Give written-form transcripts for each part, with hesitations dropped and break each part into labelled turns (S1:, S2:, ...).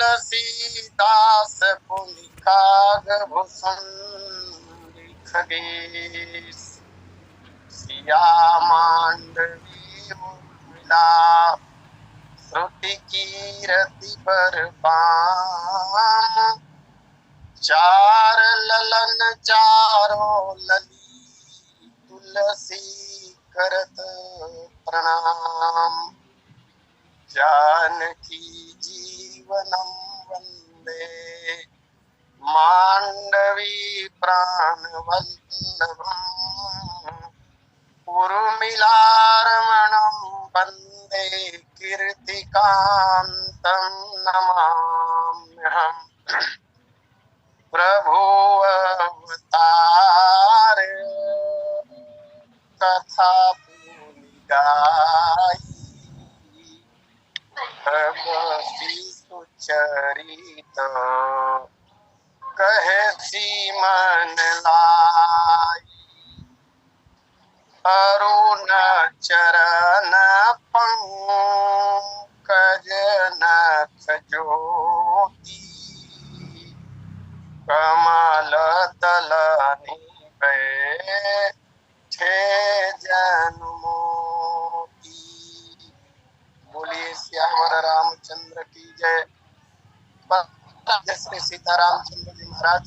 S1: तुलसीदास पुनि कागभूषण खगेश सिया मांडवी उर्मिला श्रुति कीरति बरबाम चार ललन चारो लली तुलसी करत प्रणाम जानकी जीवनम वंदे मांडवी प्राणवल्लभम उर्मिलारमणं वंदे कीर्तिकान्तं नमाम्यहम् प्रभु अवतार कथा पुनि गाई भगवती सुचरित कहे सी मन लाई अरुण चरण पंकज नख ज्योति कमल दलनि बैठे जन्मोती। बोलिए श्यावर रामचंद्र की जय। श्री सीतारामचंद्र जी महाराज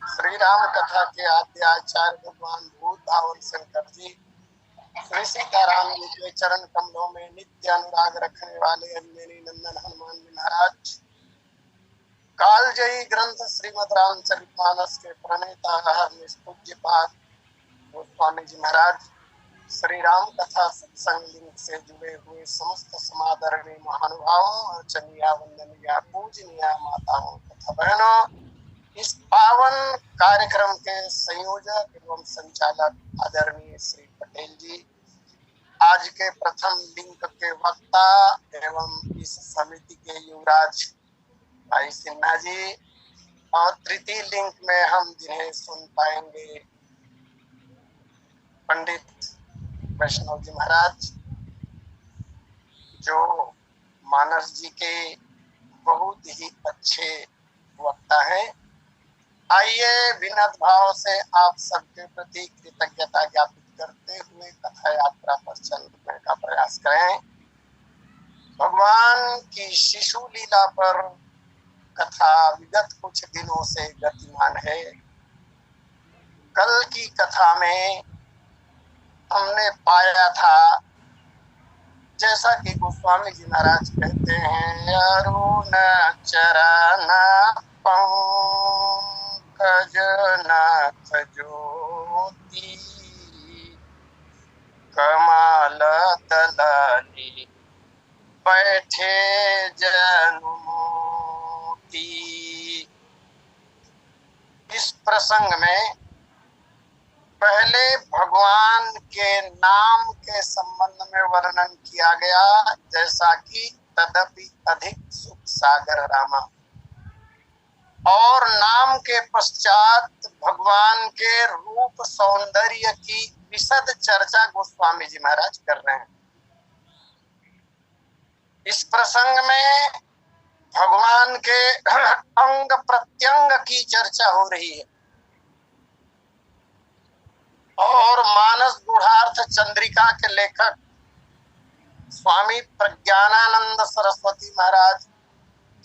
S1: श्री राम कथा के आद्य आचार्य भगवान भूत भावन शंकर जी श्री सीताराम जी के चरण कमलों में नित्य अनुराग रखने वाले अंजनी नंदन हनुमान जी महाराज कालजयी ग्रंथ श्रीमद् रामचरितमानस के प्रणेता निष्पूज्यपाद गोस्वामी जी महाराज श्री राम कथा सत्संग लिंक से जुड़े हुए समस्त समादरणीय महानुभावों और चनिया वंदनीय पूजनीय माताओं तथा बहनों, इस पावन कार्यक्रम के संयोजक एवं संचालक आदरणीय श्री पटेल जी, आज के प्रथम लिंक के वक्ता एवं इस समिति के युवराज भाई सिन्हा जी, और तृतीय लिंक में हम जिन्हें सुन पाएंगे पंडित वैष्णव जी महाराज, जो मानस जी के बहुत ही अच्छे वक्ता हैं। आइए विनम्र भाव से आप सबके प्रति कृतज्ञता ज्ञापित करते हुए कथा यात्रा पर चलने का प्रयास करें। भगवान की शिशु लीला पर कथा विगत कुछ दिनों से गतिमान है। कल की कथा में हमने पाया था, जैसा कि गोस्वामी जी महाराज कहते हैं, अरुण चरण पंकज नख ज्योति कमल दलनि बैठे जन्मोती। इस प्रसंग में पहले भगवान के नाम के संबंध में वर्णन किया गया, जैसा कि तदपि अधिक सुख सागर रामा, और नाम के पश्चात भगवान के रूप सौंदर्य की विशद चर्चा गोस्वामी जी महाराज कर रहे हैं। इस प्रसंग में भगवान के अंग प्रत्यंग की चर्चा हो रही है और मानस गूढ़ार्थ चंद्रिका के लेखक स्वामी प्रज्ञानानंद सरस्वती महाराज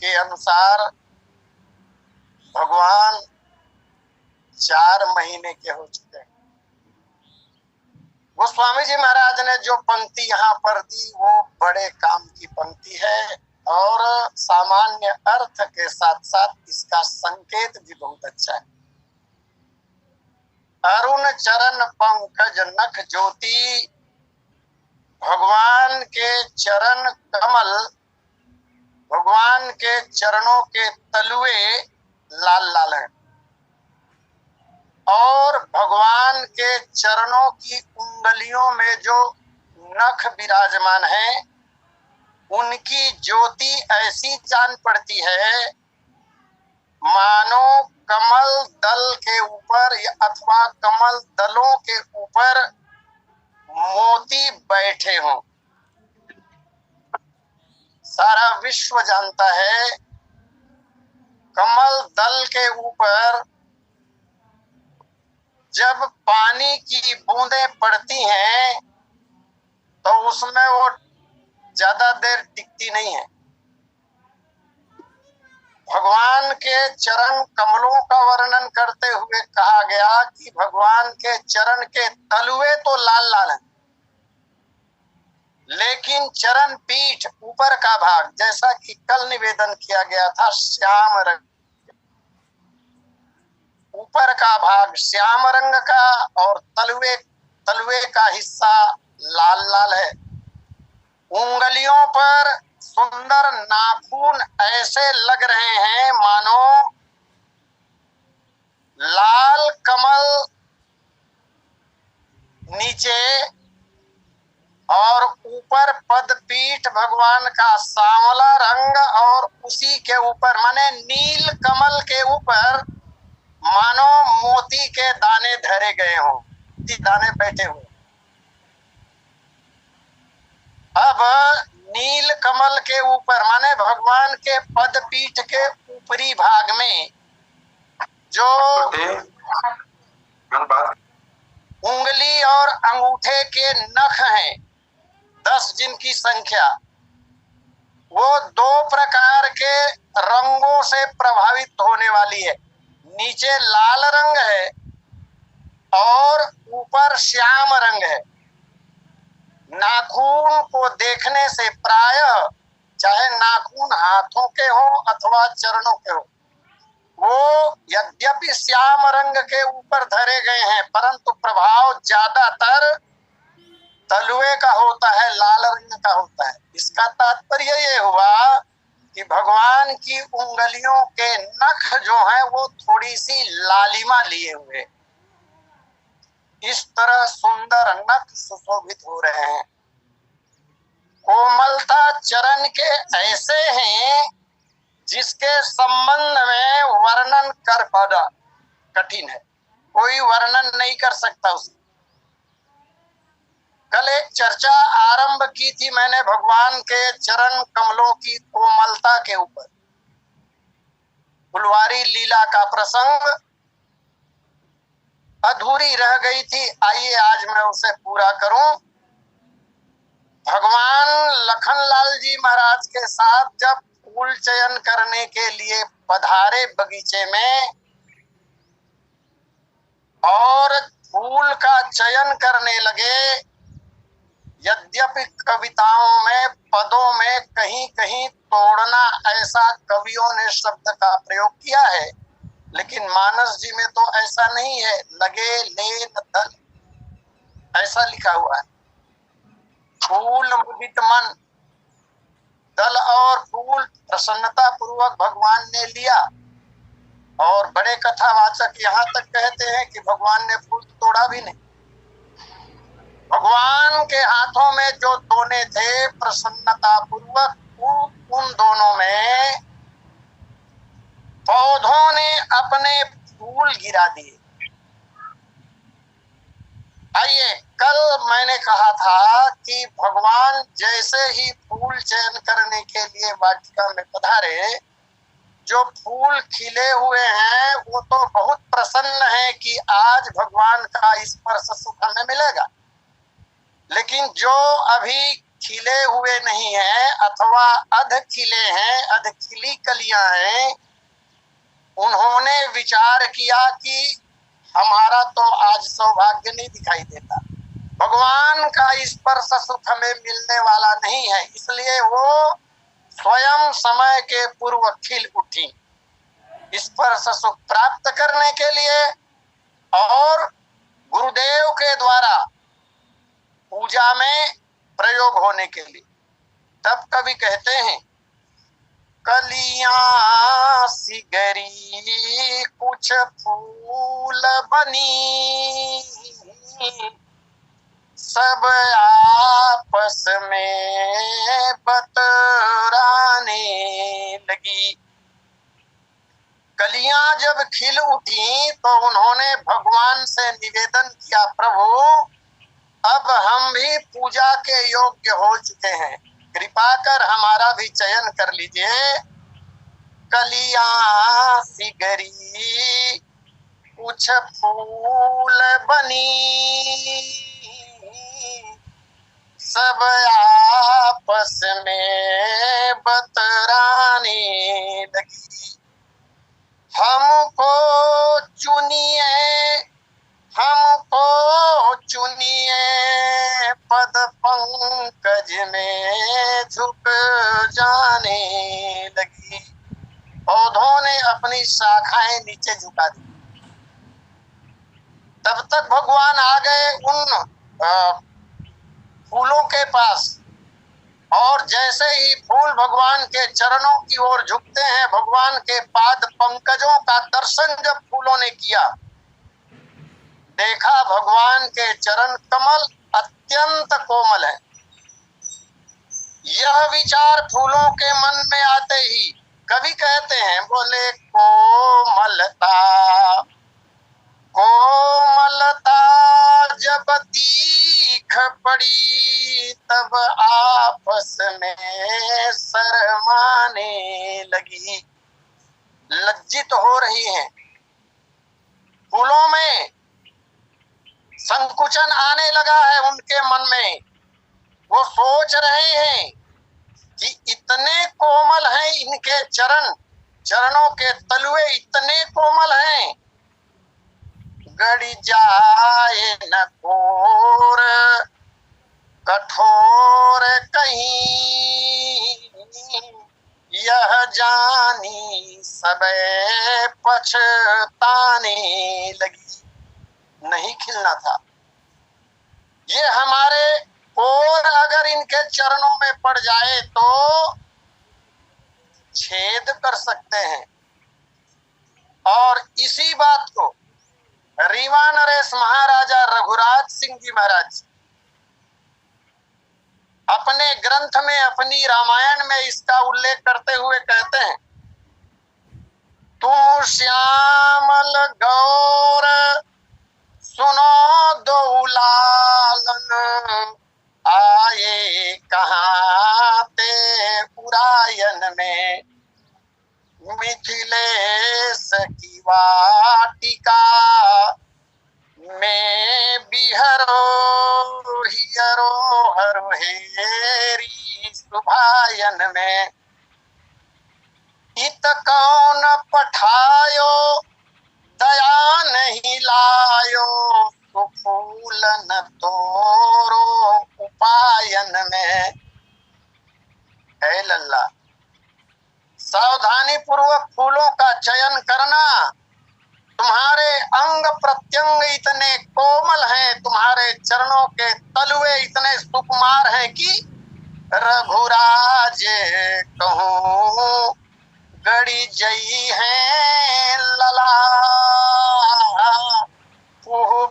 S1: के अनुसार भगवान 4 महीने के हो चुके हैं। गोस्वामी जी महाराज ने जो पंक्ति यहाँ पर दी वो बड़े काम की पंक्ति है और सामान्य अर्थ के साथ साथ इसका संकेत भी बहुत अच्छा है। अरुण चरण पंकज नख ज्योति, भगवान के चरण कमल, भगवान के चरणों के तलुए लाल लाल हैं और भगवान के चरणों की उंगलियों में जो नख विराजमान हैं, उनकी ज्योति ऐसी जान पड़ती है मानो कमल दल के ऊपर अथवा कमल दलों के ऊपर मोती बैठे हों। सारा विश्व जानता है, कमल दल के ऊपर जब पानी की बूंदें पड़ती हैं तो उसमें वो ज्यादा देर टिकती नहीं है। भगवान के चरण कमलों का वर्णन करते हुए कहा गया कि भगवान के चरण के तलुए तो लाल लाल हैं, लेकिन चरण पीठ ऊपर का भाग, जैसा कि कल निवेदन किया गया था, श्याम रंग, ऊपर का भाग श्याम रंग का और तलुए का हिस्सा लाल लाल है। उंगलियों पर सुंदर नाखून ऐसे लग रहे हैं मानो लाल कमल नीचे और ऊपर पद पीठ भगवान का सांवला रंग, और उसी के ऊपर माने नील कमल के ऊपर मानो मोती के दाने धरे गए हों, दाने बैठे हुए। अब नील कमल के ऊपर माने भगवान के पद पीठ के ऊपरी भाग में जो उंगली और अंगूठे के नख हैं, 10 जिनकी संख्या, वो 2 प्रकार के रंगों से प्रभावित होने वाली है। नीचे लाल रंग है और ऊपर श्याम रंग है। नाखून को देखने से प्रायः, चाहे नाखून हाथों के हो अथवा चरणों के हो, वो यद्यपि श्याम रंग के ऊपर धरे गए हैं, परंतु प्रभाव ज्यादातर तलुए का होता है, लाल रंग का होता है। इसका तात्पर्य ये हुआ कि भगवान की उंगलियों के नख जो हैं वो थोड़ी सी लालिमा लिए हुए, इस तरह सुंदर नख सुशोभित हो रहे हैं। कोमलता चरण के ऐसे हैं जिसके संबंध में वर्णन कर पाना कठिन है, कोई वर्णन नहीं कर सकता उसे। कल एक चर्चा आरंभ की थी मैंने भगवान के चरण कमलों की कोमलता के ऊपर, फुलवारी लीला का प्रसंग अधूरी रह गई थी, आइए आज मैं उसे पूरा करूं। भगवान लखनलाल जी महाराज के साथ जब फूल चयन करने के लिए पधारे बगीचे में और फूल का चयन करने लगे, यद्यपि कविताओं में पदों में कहीं कहीं तोड़ना ऐसा कवियों ने शब्द का प्रयोग किया है, लेकिन मानस जी में तो ऐसा नहीं है। लगे लेन दल ऐसा लिखा हुआ है। फूल मुदित मन, दल और फूल प्रसन्नता पूर्वक भगवान ने लिया। और बड़े कथावाचक यहाँ तक कहते हैं कि भगवान ने फूल तोड़ा भी नहीं। भगवान के हाथों में जो दोने थे प्रसन्नता पूर्वक, उन दोनों में पौधों ने अपने फूल गिरा दिए। आइए, कल मैंने कहा था कि भगवान जैसे ही फूल चयन करने के लिए वाटिका में पधारे, जो फूल खिले हुए हैं वो तो बहुत प्रसन्न है कि आज भगवान का स्पर्श सुख हमें मिलेगा, लेकिन जो अभी खिले हुए नहीं है अथवा अध खिले हैं, अध खिली कलियां हैं, उन्होंने विचार किया कि हमारा तो आज सौभाग्य नहीं दिखाई देता, भगवान का स्पर्श सुख हमें मिलने वाला नहीं है, इसलिए वो स्वयं समय के पूर्व खिल उठी स्पर्श सुख प्राप्त करने के लिए और गुरुदेव के द्वारा पूजा में प्रयोग होने के लिए। तब कवि कहते हैं, कलियां सिगरी कुछ फूल बनी, सब आपस में बतराने लगी। कलियां जब खिल उठी तो उन्होंने भगवान से निवेदन किया, प्रभु अब हम भी पूजा के योग्य हो चुके हैं, कृपा कर हमारा भी चयन कर लीजिए। कलियां सिगरी कुछ फूल बनी, सब आपस में बतराने लगी। हमको चुनिए, हमको चुनिए, पद पंकज में झुक जाने लगी। पौधों ने अपनी शाखाएं नीचे झुका दी। तब तक भगवान आ गए उन फूलों के पास, और जैसे ही फूल भगवान के चरणों की ओर झुकते हैं, भगवान के पाद पंकजों का दर्शन जब फूलों ने किया, देखा भगवान के चरण कमल अत्यंत कोमल है। यह विचार फूलों के मन में आते ही कवि कहते हैं, बोले कोमलता, कोमलता जब दीख पड़ी, तब आपस में शर्माने लगी। लज्जित हो रही हैं, फूलों में संकुचन आने लगा है उनके मन में। वो सोच रहे हैं कि इतने कोमल हैं इनके चरण, चरणों के तलुए इतने कोमल हैं, गड़ी जाए न घोर कठोर कहीं, यह जानी सबे पछताने लगी। नहीं खिलना था। ये हमारे और अगर इनके चरणों में पड़ जाए तो छेद कर सकते हैं। और इसी बात को रीवा नरेश महाराजा रघुराज सिंह जी महाराज अपने ग्रंथ में, अपनी रामायण में इसका उल्लेख करते हुए कहते हैं, तुम श्यामल गौर सुनो दो लालन, आए कहाँ ते उरायन में, मिथिलेश की वाटिका में बिहरो हियरो हरो हेरी सुभायन में, इत कौन पठायो दया नहीं लायो, फूल न तोरो उपायन में। है लल्ला, सावधानी पूर्वक फूलों का चयन करना। तुम्हारे अंग प्रत्यंग इतने कोमल हैं, तुम्हारे चरणों के तलुए इतने सुकुमार हैं कि रघुराज कहूँ गड़ी जई है लला,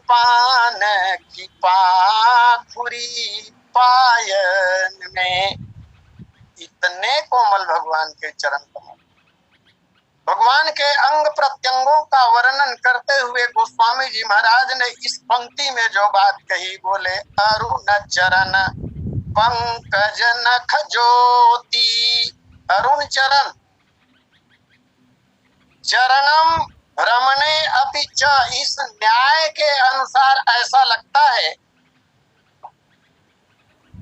S1: पान की पाखुरी पायन में। इतने कोमल भगवान के चरण कमल। भगवान के अंग प्रत्यंगों का वर्णन करते हुए गोस्वामी जी महाराज ने इस पंक्ति में जो बात कही, बोले अरुण चरण पंकज नख ज्योति। अरुण चरण, चरणम भ्रमणे अपि च, इस न्याय के अनुसार ऐसा लगता है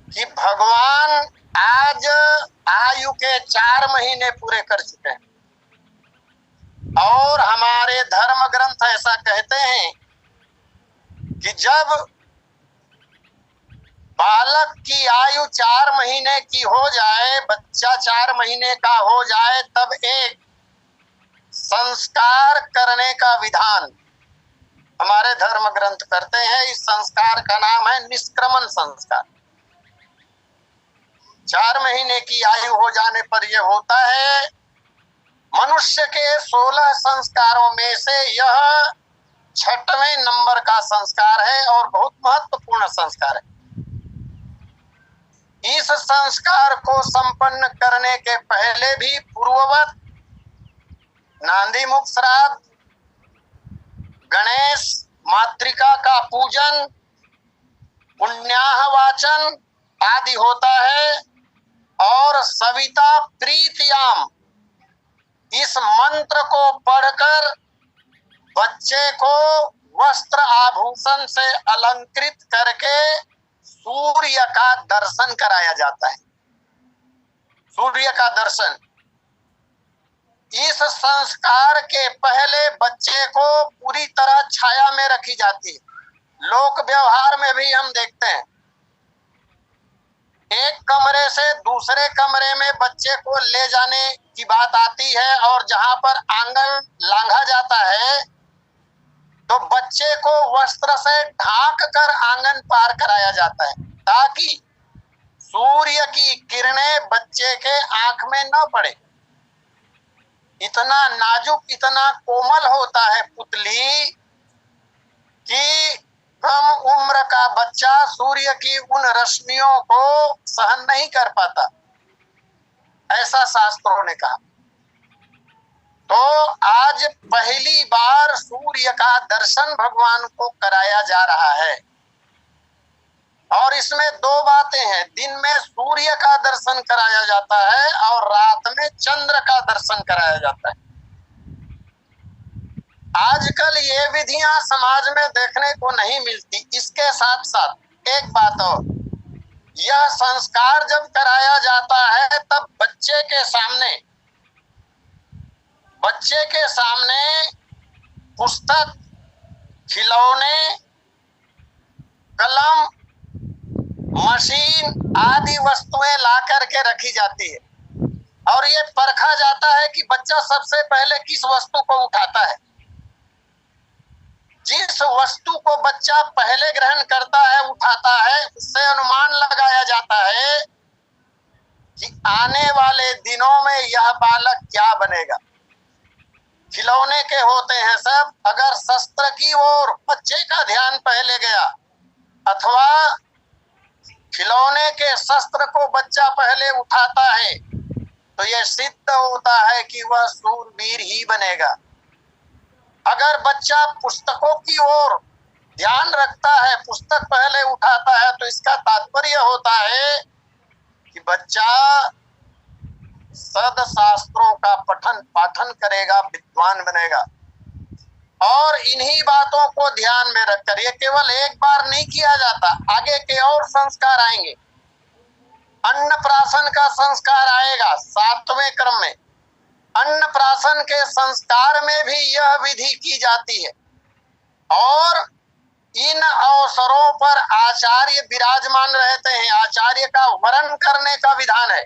S1: कि भगवान आज आयु के 4 महीने पूरे कर चुके हैं, और हमारे धर्म ग्रंथ ऐसा कहते हैं कि जब बालक की आयु 4 महीने की हो जाए, बच्चा 4 महीने का हो जाए, तब एक संस्कार करने का विधान हमारे धर्म ग्रंथ करते हैं। इस संस्कार का नाम है निष्क्रमण संस्कार। 4 महीने की आयु हो जाने पर यह होता है। मनुष्य के 16 संस्कारों में से यह 6वें नंबर का संस्कार है और बहुत महत्वपूर्ण संस्कार है। इस संस्कार को संपन्न करने के पहले भी पूर्ववत नांदी मुख श्राद्ध, गणेश मातृका का पूजन, पुण्याह वाचन आदि होता है। और सविता प्रीतियाम, इस मंत्र को पढ़कर बच्चे को वस्त्र आभूषण से अलंकृत करके सूर्य का दर्शन कराया जाता है। सूर्य का दर्शन, इस संस्कार के पहले बच्चे को पूरी तरह छाया में रखी जाती है। लोक व्यवहार में भी हम देखते हैं, एक कमरे से दूसरे कमरे में बच्चे को ले जाने की बात आती है और जहां पर आंगन लांघा जाता है तो बच्चे को वस्त्र से ढांक कर आंगन पार कराया जाता है ताकि सूर्य की किरणें बच्चे के आंख में न पड़े। इतना नाजुक, इतना कोमल होता है पुतली कि कम उम्र का बच्चा सूर्य की उन रश्मियों को सहन नहीं कर पाता, ऐसा शास्त्रों ने कहा। तो आज पहली बार सूर्य का दर्शन भगवान को कराया जा रहा है और इसमें दो बातें हैं, दिन में सूर्य का दर्शन कराया जाता है और रात में चंद्र का दर्शन कराया जाता है। आजकल ये विधियां समाज में देखने को नहीं मिलती। इसके साथ साथ एक बात और, यह संस्कार जब कराया जाता है तब बच्चे के सामने पुस्तक, खिलौने, कलम, मशीन आदि वस्तुएं ला करके रखी जाती है और ये परखा जाता है कि बच्चा सबसे पहले किस वस्तु को उठाता है। जिस वस्तु को बच्चा पहले ग्रहण करता है, उठाता है, उससे अनुमान लगाया जाता है कि आने वाले दिनों में यह बालक क्या बनेगा। खिलौने के होते हैं सब, अगर शस्त्र की ओर बच्चे का ध्यान पहले गया अथवा खिलौने के शस्त्र को बच्चा पहले उठाता है तो यह सिद्ध होता है कि वह शूरवीर ही बनेगा। अगर बच्चा पुस्तकों की ओर ध्यान रखता है, पुस्तक पहले उठाता है, तो इसका तात्पर्य होता है कि बच्चा सदशास्त्रों का पठन पाठन करेगा, विद्वान बनेगा। और इन्हीं बातों को ध्यान में रखकर, ये केवल एक बार नहीं किया जाता, आगे के और संस्कार आएंगे। अन्नप्राशन का संस्कार आएगा 7वें क्रम में। अन्नप्राशन के संस्कार में भी यह विधि की जाती है और इन अवसरों पर आचार्य विराजमान रहते हैं। आचार्य का वरण करने का विधान है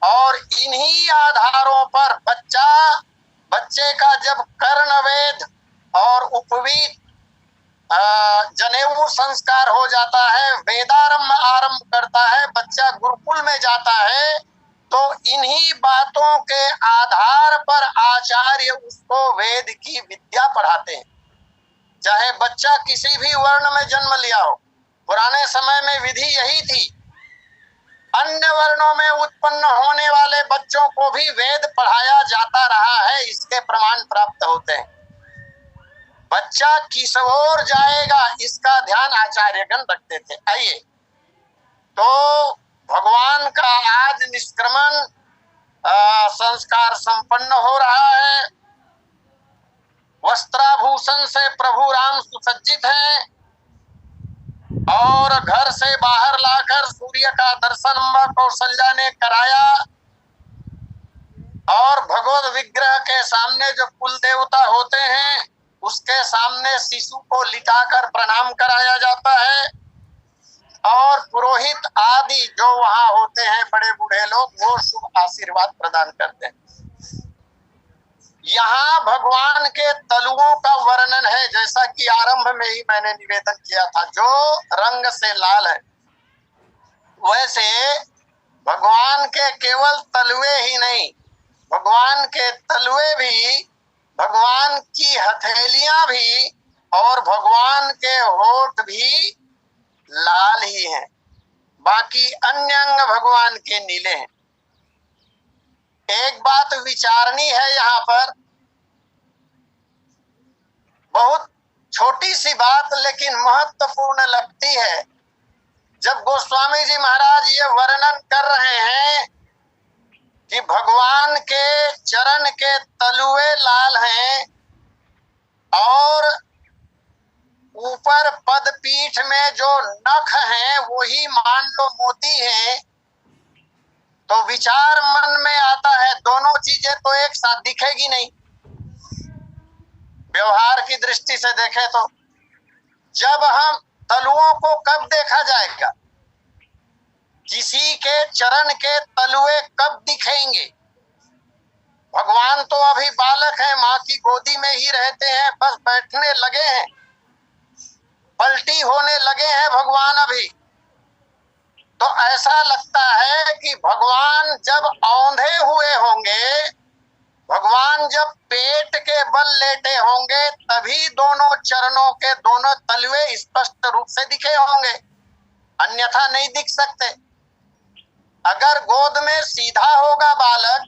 S1: और इन्हीं आधारों पर बच्चे का जब कर्णवेद और उपवीत जनेऊ संस्कार हो जाता है, वेदारंभ आरंभ करता है, बच्चा गुरुकुल में जाता है, तो इन्हीं बातों के आधार पर आचार्य उसको वेद की विद्या पढ़ाते हैं। चाहे बच्चा किसी भी वर्ण में जन्म लिया हो, पुराने समय में विधि यही थी। अन्य वर्णों में उत्पन्न होने वाले बच्चों को भी वेद पढ़ाया जाता रहा है, इसके प्रमाण प्राप्त होते हैं। बच्चा किस ओर जाएगा इसका ध्यान आचार्यगण रखते थे। आइए, तो भगवान का आज निष्क्रमण संस्कार संपन्न हो रहा है। वस्त्राभूषण से प्रभु राम सुसज्जित हैं और घर से बाहर लाकर सूर्य का दर्शन अम्बा कौशल्या ने कराया और भगवत विग्रह के सामने जो कुल देवता होते हैं उसके सामने शिशु को लिटाकर प्रणाम कराया जाता है और पुरोहित आदि जो वहां होते हैं बड़े बूढ़े लोग, वो शुभ आशीर्वाद प्रदान करते हैं। यहाँ भगवान के तलुओं का वर्णन है, जैसा कि आरंभ में ही मैंने निवेदन किया था, जो रंग से लाल है। वैसे भगवान के केवल तलुए ही नहीं, भगवान के तलुए भी, भगवान की हथेलियां भी और भगवान के होठ भी लाल ही हैं, बाकी अन्य अंग भगवान के नीले हैं। एक बात विचारनी है यहाँ पर, बहुत छोटी सी बात लेकिन महत्वपूर्ण लगती है। जब गोस्वामी जी महाराज ये वर्णन कर रहे हैं कि भगवान के चरण के तलुए लाल हैं और ऊपर पद पीठ में जो नख हैं वही मान लो मोती हैं, तो विचार मन में आता है दोनों चीजें तो एक साथ दिखेगी नहीं। व्यवहार की दृष्टि से देखें तो जब हम तलुओं को कब देखा जाएगा, किसी के चरण के तलुए कब दिखेंगे? भगवान तो अभी बालक हैं, माँ की गोदी में ही रहते हैं, बस बैठने लगे हैं, पलटी होने लगे हैं भगवान अभी। तो ऐसा लगता है कि भगवान जब औंधे हुए होंगे, भगवान जब पेट के बल लेटे होंगे, तभी दोनों चरणों के दोनों तलवे स्पष्ट रूप से दिखे होंगे, अन्यथा नहीं दिख सकते। अगर गोद में सीधा होगा बालक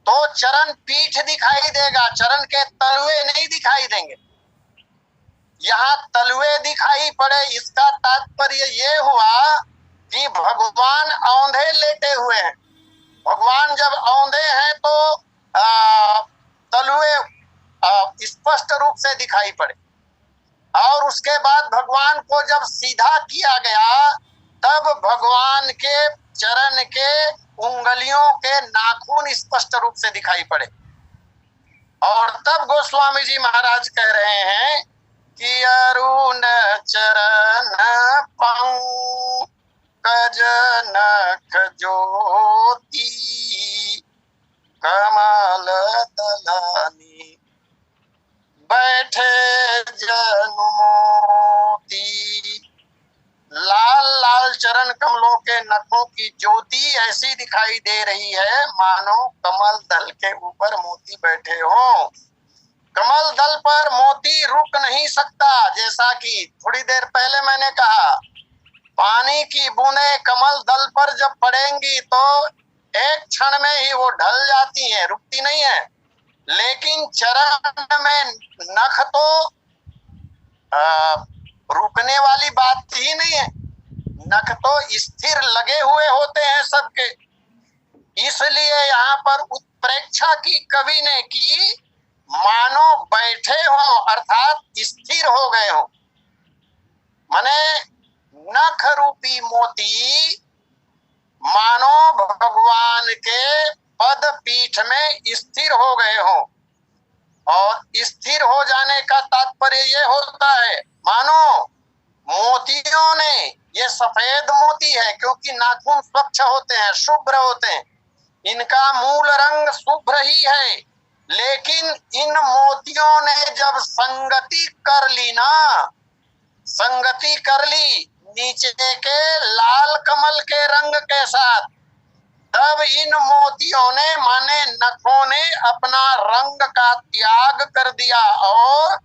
S1: तो चरण पीठ दिखाई देगा, चरण के तलवे नहीं दिखाई देंगे। यहाँ तलवे दिखाई पड़े, इसका तात्पर्य ये हुआ कि भगवान औंधे लेटे हुए हैं। भगवान जब औंधे हैं तो तलवे स्पष्ट रूप से दिखाई पड़े, और उसके बाद भगवान को जब सीधा किया गया तब भगवान के चरण के उंगलियों के नाखून स्पष्ट रूप से दिखाई पड़े। और तब गोस्वामी जी महाराज कह रहे हैं कि अरुण चरण पंकज नख ज्योति कमल दलानी बैठे जनु मोती। लाल लाल चरण कमलों के नखों की ज्योति ऐसी दिखाई दे रही है मानो कमल दल के ऊपर मोती बैठे हो। कमल दल पर मोती रुक नहीं सकता, जैसा कि थोड़ी देर पहले मैंने कहा, पानी की बूंदें कमल दल पर जब पड़ेंगी तो एक क्षण में ही वो ढल जाती हैं, रुकती नहीं है। लेकिन चरण में नख तो रुकने वाली बात ही नहीं है, नख तो स्थिर लगे हुए होते हैं सबके। इसलिए यहाँ पर उत्प्रेक्षा की कवि ने की, मानो बैठे हो अर्थात स्थिर हो गए हो, माने नख रूपी मोती मानो भगवान के पद पीठ में स्थिर हो गए हो। और स्थिर हो जाने का तात्पर्य ये होता है मानो मोतियों ने, ये सफेद मोती है क्योंकि नाखून स्वच्छ होते हैं, शुभ्र होते हैं, इनका मूल रंग शुभ्र ही है, लेकिन इन मोतियों ने जब संगति कर ली ना, संगति कर ली नीचे के लाल कमल के रंग के साथ, तब इन मोतियों ने माने नखों ने अपना रंग का त्याग कर दिया और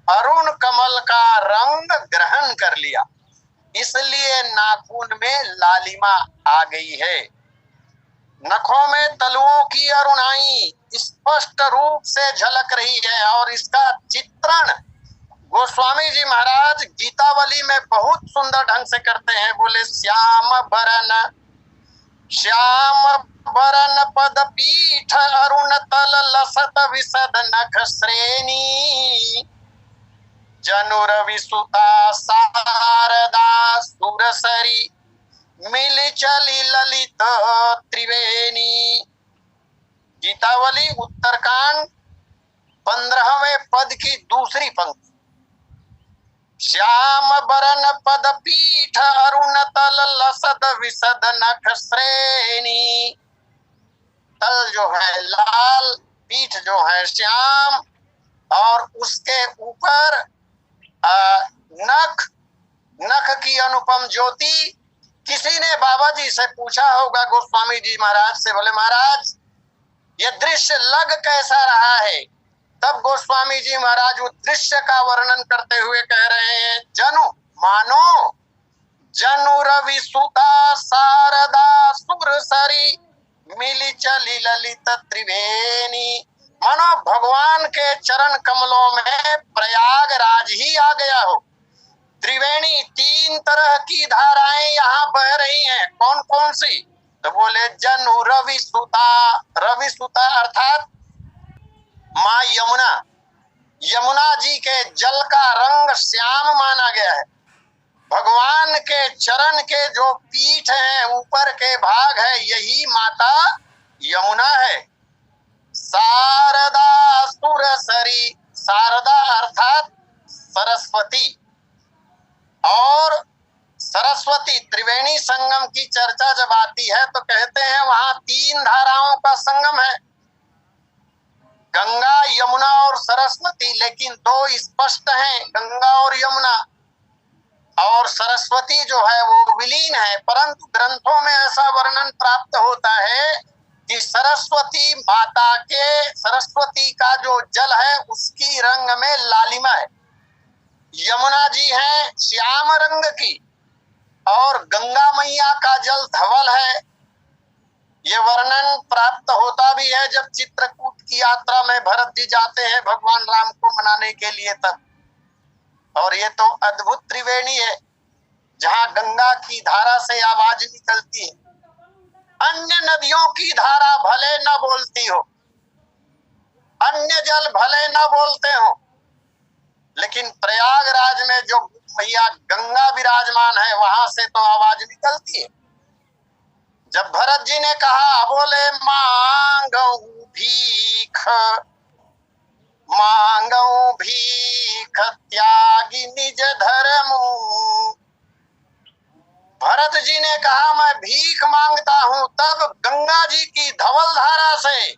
S1: अरुण कमल का रंग ग्रहण कर लिया। इसलिए नाखून में लालिमा आ गई है। नखों में तलुओं की अरुणाई स्पष्ट रूप से झलक रही है, और इसका चित्रण गोस्वामी जी महाराज गीतावली में बहुत सुंदर ढंग से करते हैं। बोले श्याम बरन पद पीठ अरुण तल लसत विसद नख श्रेणी जनु रवि सुता शारदा सुरसरी मिल चली ललित त्रिवेणी। गीतावली उत्तरकांड 15वें पद की दूसरी पंक्ति। श्याम बरन पद पीठ अरुण तल लसद विसद नख श्रेणी। तल जो है लाल, पीठ जो है श्याम, और उसके ऊपर नख, नख की अनुपम ज्योति। किसी ने बाबा जी से पूछा होगा गोस्वामी जी महाराज से, बोले महाराज ये दृश्य लग कैसा रहा है? तब गोस्वामी जी महाराज उस दृश्य का वर्णन करते हुए कह रहे हैं, जनु मानो जनु रवि सुता शारदा सुरसरी मिली चली ललित त्रिवेणी। मानो भगवान के चरण कमलों में प्रयागराज ही आ गया हो, त्रिवेणी, तीन तरह की धाराएं यहाँ बह रही हैं। कौन कौन सी? तो बोले जनु रवि सुता। रवि सुता अर्थात माँ यमुना। यमुना जी के जल का रंग श्याम माना गया है। भगवान के चरण के जो पीठ है, ऊपर के भाग है, यही माता यमुना है। शारदा सुरसरी, शारदा अर्थात सरस्वती, और सरस्वती त्रिवेणी संगम की चर्चा जब आती है तो कहते हैं वहां तीन धाराओं का संगम है, गंगा, यमुना और सरस्वती। लेकिन दो स्पष्ट हैं, गंगा और यमुना, और सरस्वती जो है वो विलीन है। परंतु ग्रंथों में ऐसा वर्णन प्राप्त होता है कि सरस्वती माता के, सरस्वती का जो जल है उसकी रंग में लालिमा है, यमुना जी है श्याम रंग की, और गंगा मैया का जल धवल है। ये वर्णन प्राप्त होता भी है जब चित्रकूट की यात्रा में भरत जी जाते हैं भगवान राम को मनाने के लिए तब। और ये तो अद्भुत त्रिवेणी है जहाँ गंगा की धारा से आवाज निकलती है। अन्य नदियों की धारा भले न बोलती हो, अन्य जल भले न बोलते हो, लेकिन प्रयागराज में जो मैया गंगा विराजमान है वहां से तो आवाज निकलती है। जब भरत जी ने कहा, बोले मांगऊ भीख, मांगऊ भीख त्यागी निज धर्म। भरत जी ने कहा मैं भीख मांगता हूं, तब गंगा जी की धवल धारा से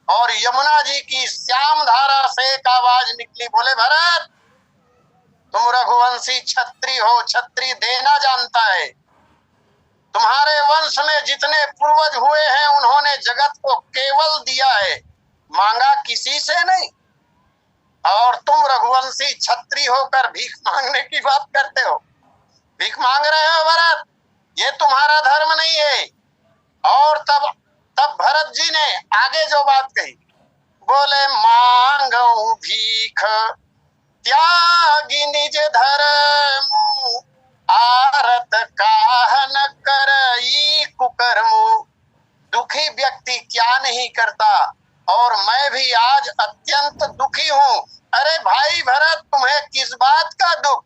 S1: और यमुना जी की श्याम धारा से एक आवाज निकली, बोले भरत तुम रघुवंशी छत्री हो, छत्री देना जानता है। तुम्हारे वंश में जितने पूर्वज हुए हैं उन्होंने जगत को केवल दिया है, मांगा किसी से नहीं। और तुम रघुवंशी छत्री होकर भीख मांगने की बात करते हो, भीख मांग रहे हो भरत, ये तुम्हारा धर्म नहीं है। और तब भरत जी ने आगे जो बात कही, बोले मांगऊ भीख त्यागी निज धर्म, आरत काहन करई कुकर्मु। दुखी व्यक्ति क्या नहीं करता, और मैं भी आज अत्यंत दुखी हूँ। अरे भाई भरत, तुम्हें किस बात का दुख?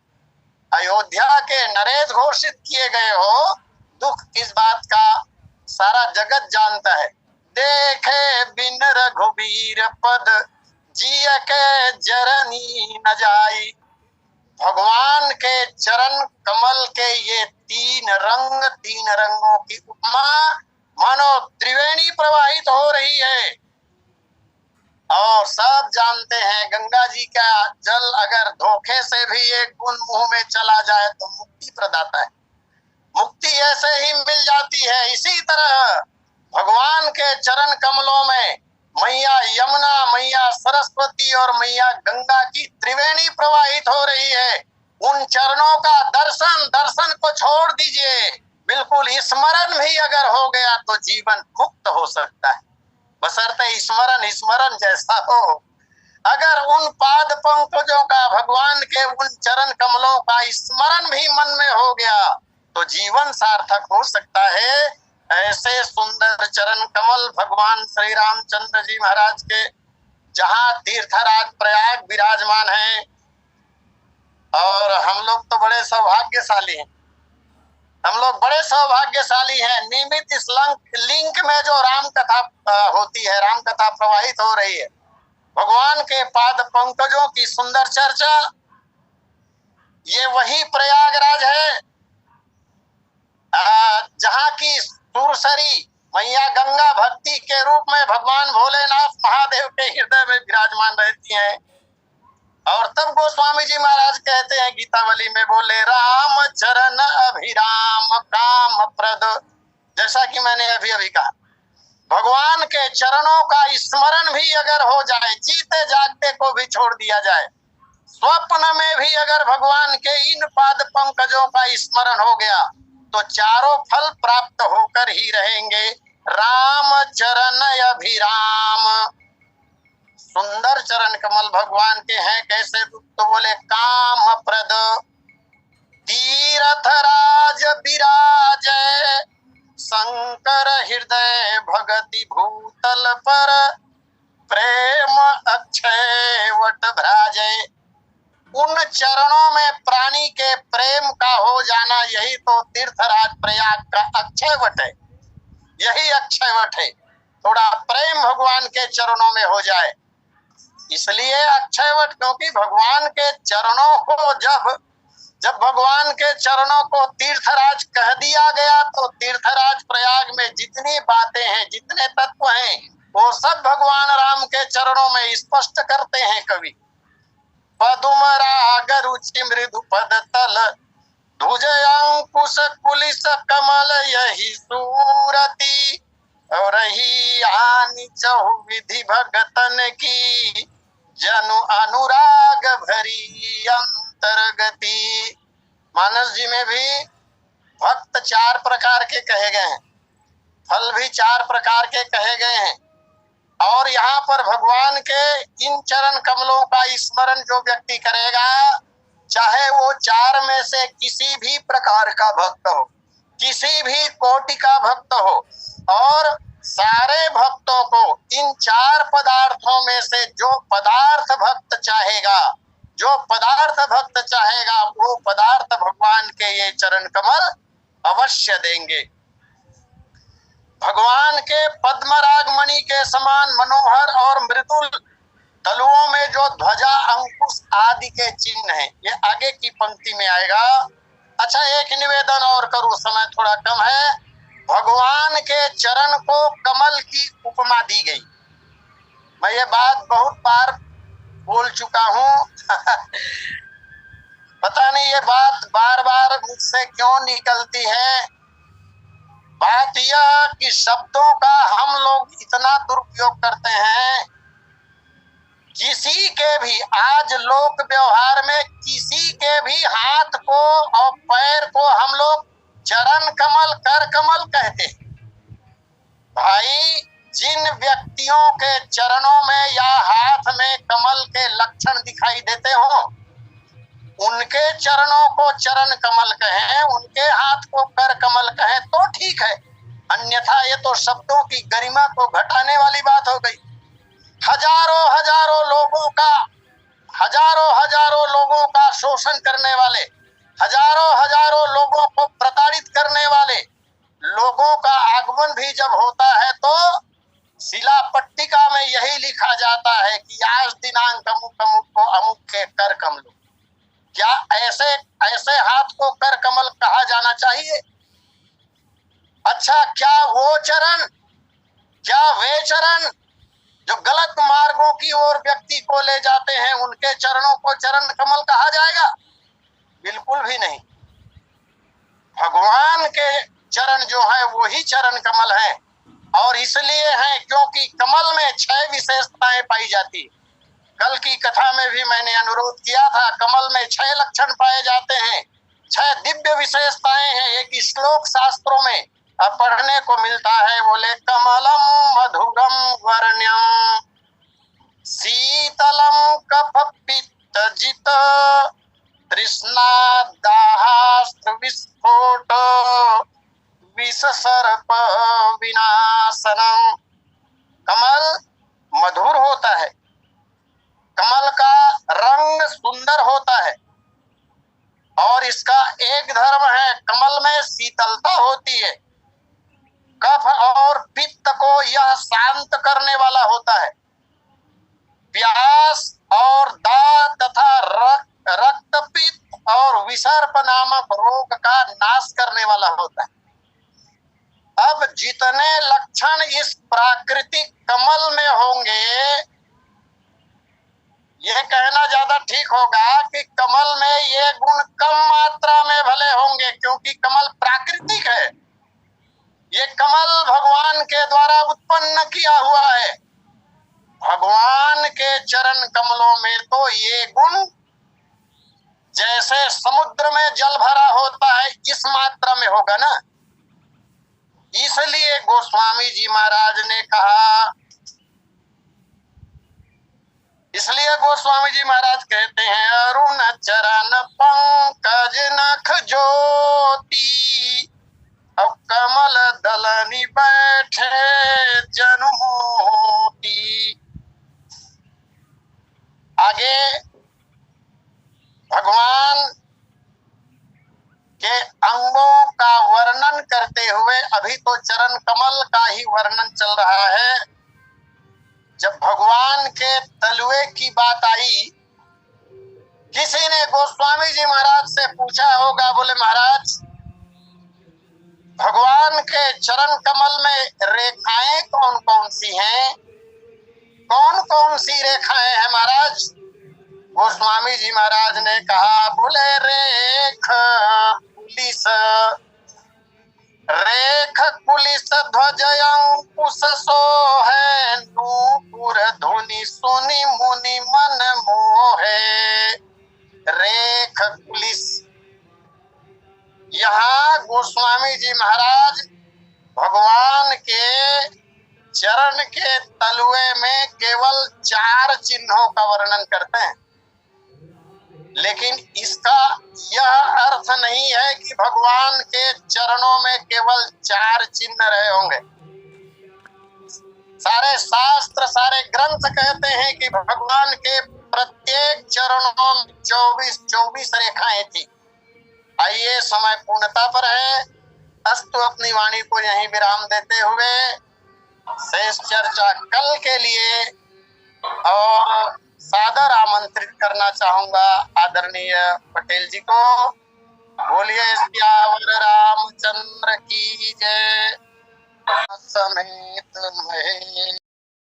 S1: अयोध्या के नरेश घोषित किए गए हो, दुख किस बात का? सारा जगत जानता है। देखे बिन रघुबीर पद, जिय के जरनी न जाई। भगवान के चरण कमल के ये तीन रंग, तीन रंगों की उपमा मानो त्रिवेणी प्रवाहित हो रही है। और सब जानते हैं गंगा जी का जल अगर धोखे से भी एक बूंद मुंह में चला जाए तो मुक्ति प्रदाता है, मुक्ति ऐसे ही मिल जाती है। इसी तरह भगवान के चरण कमलों में मैया यमुना, मैया सरस्वती और मैया गंगा की त्रिवेणी प्रवाहित हो रही है। उन चरणों का दर्शन को छोड़ दीजिए, बिल्कुल स्मरण भी अगर हो गया तो जीवन मुक्त हो सकता है, बशर्ते स्मरण जैसा हो। अगर उन पाद पंकजों का, भगवान के उन चरण कमलों का स्मरण भी मन में हो गया तो जीवन सार्थक हो सकता है। ऐसे सुंदर चरण कमल भगवान श्री रामचंद्र जी महाराज के, जहाँ तीर्थराज प्रयाग विराजमान है। और हम लोग तो बड़े सौभाग्यशाली हैं, हम लोग बड़े सौभाग्यशाली हैं। नियमित इस लिंक में जो राम कथा होती है, राम कथा प्रवाहित हो रही है, भगवान के पाद पंकजों की सुंदर चर्चा, ये वही प्रयागराज है जहाँ की सुरसरी मैया गंगा भक्ति के रूप में भगवान भोलेनाथ महादेव के हृदय में विराजमान रहती हैं। और तब गोस्वामी जी महाराज कहते हैं गीतावली में, बोले राम चरण अभिराम काम प्रद। जैसा कि मैंने अभी कहा, भगवान के चरणों का स्मरण भी अगर हो जाए, जीते जागते को भी छोड़ दिया जाए, स्वप्न में भी अगर भगवान के इन पाद पंकजों का स्मरण हो गया तो चारों फल प्राप्त होकर ही रहेंगे। राम चरण अभिराम, सुंदर चरण कमल भगवान के हैं। कैसे? तो बोले काम प्रद, तीर्थराज विराजय, शंकर हृदय भगति भूतल पर, प्रेम अक्षय वट भ्राजय। उन चरणों में प्राणी के प्रेम का हो जाना, यही तो तीर्थराज प्रयाग का अक्षय वट है, यही अक्षय वट है। थोड़ा प्रेम भगवान के चरणों में हो जाए, इसलिए अक्षय वट, क्योंकि भगवान के चरणों को जब भगवान के चरणों को तीर्थराज कह दिया गया, तो तीर्थराज प्रयाग में जितनी बातें हैं, जितने तत्व हैं, वो सब भगवान राम के चरणों में स्पष्ट करते हैं कवि। पदुम राग रुचि मृदु पद तल, ध्वज अंकुश कुलिस कमल यही सूरती, और ही आनी चहु विधि भगतन की, जनु अनुराग भरी अंतर्गति। मानस जी में भी भक्त 4 प्रकार के कहे गए हैं, फल भी 4 प्रकार के कहे गए हैं। और यहाँ पर भगवान के इन चरण कमलों का स्मरण जो व्यक्ति करेगा, चाहे वो 4 में से किसी भी प्रकार का भक्त हो, किसी भी कोटि का भक्त हो, और सारे भक्तों को इन 4 पदार्थों में से जो पदार्थ भक्त चाहेगा, जो पदार्थ भक्त चाहेगा, वो पदार्थ भगवान के ये चरण कमल अवश्य देंगे। भगवान के पद्मराग मणि के समान मनोहर और मृदुल तलुओं में जो ध्वजा अंकुश आदि के चिन्ह हैं, ये आगे की पंक्ति में आएगा। अच्छा, एक निवेदन और करूं, समय थोड़ा कम है। भगवान के चरण को कमल की उपमा दी गई। मैं ये बात बहुत बार बोल चुका हूं पता नहीं ये बात बार बार मुझसे क्यों निकलती है। बात यह कि शब्दों का हम लोग इतना दुरुपयोग करते हैं, किसी के भी आज लोक व्यवहार में किसी के भी हाथ को और पैर को हम लोग चरण कमल कर कमल कहते हैं। भाई, जिन व्यक्तियों के चरणों में या हाथ में कमल के लक्षण दिखाई देते हो, उनके चरणों को चरण कमल कहें, उनके हाथ को कर कमल कहें तो ठीक है, अन्यथा ये तो शब्दों की गरिमा को घटाने वाली बात हो गई। हजारों हजारों लोगों का शोषण करने वाले, हजारों लोगों को प्रताड़ित करने वाले लोगों का आगमन भी जब होता है, तो शिला पट्टिका में यही लिखा जाता है कि आज दिनांक अमुक अमुक को अमुक के कर कमल। क्या ऐसे हाथ को कर कमल कहा जाना चाहिए? अच्छा, क्या वे चरण जो गलत मार्गों की ओर व्यक्ति को ले जाते हैं, उनके चरणों को चरण कमल कहा जाएगा? बिल्कुल भी नहीं। भगवान के चरण जो है वही चरण कमल है, और इसलिए है क्योंकि कमल में 6 विशेषताएं पाई जाती। कल की कथा में भी मैंने अनुरोध किया था, कमल में 6 लक्षण पाए जाते हैं, 6 दिव्य विशेषताएं हैं। एक श्लोक शास्त्रों में पढ़ने को मिलता है, बोले कमलम मधुरम वर्ण्यम, शीतलम कफ पित्त जित, तृष्णा दाहास्त्र विस्फोट, विष सर्प विनाशनम। कमल मधुर होता है, कमल का रंग सुंदर होता है, और इसका एक धर्म है, कमल में शीतलता होती है। कफ और पित्त को यह शांत करने वाला होता है। प्यास और दाह तथा रक्तपित्त और विसर्प नामक रोग का नाश करने वाला होता है। अब जितने लक्षण इस प्राकृतिक कमल में होंगे, यह कहना ज्यादा ठीक होगा कि कमल में ये गुण कम मात्रा में भले होंगे, क्योंकि कमल प्राकृतिक है। ये कमल भगवान के द्वारा उत्पन्न किया हुआ है। भगवान के चरण कमलों में तो ये गुण जैसे समुद्र में जल भरा होता है, इस मात्रा में होगा ना। इसलिए गोस्वामी जी महाराज ने कहा, इसलिए गोस्वामी जी महाराज कहते हैं, अरुण चरण पंकज नख ज्योति, अब कमल दलनी बैठे जनमोती। आगे भगवान के अंगों का वर्णन करते हुए, अभी तो चरण कमल का ही वर्णन चल रहा है। जब भगवान के तलवे की बात आई, किसी ने गोस्वामी जी महाराज से पूछा होगा, बोले महाराज भगवान के चरण कमल में रेखाएं कौन कौन सी हैं, कौन कौन सी रेखाएं हैं महाराज? गोस्वामी जी महाराज ने कहा, बोले रेख कुलिस, रेख कुलिस ध्वज अंकुश सोहे, नूपुर धुनि सुनि मुनि मन मोहे। रेख कुलिस, यहाँ गोस्वामी जी महाराज भगवान के चरण के तलवे में केवल 4 चिन्हों का वर्णन करते हैं, लेकिन इसका यह अर्थ नहीं है कि भगवान के चरणों में केवल 4 चिन्ह रहे होंगे। सारे शास्त्र, सारे ग्रंथ कहते हैं कि भगवान के प्रत्येक चरणों में 24 रेखाएं थी। आइए, समय पूर्णता पर है, अस्तु अपनी वाणी को यहीं विराम देते हुए शेष चर्चा कल के लिए और सादर आमंत्रित करना चाहूंगा आदरणीय पटेल जी को। बोलिए सियावर रामचंद्र की जय। समेत महे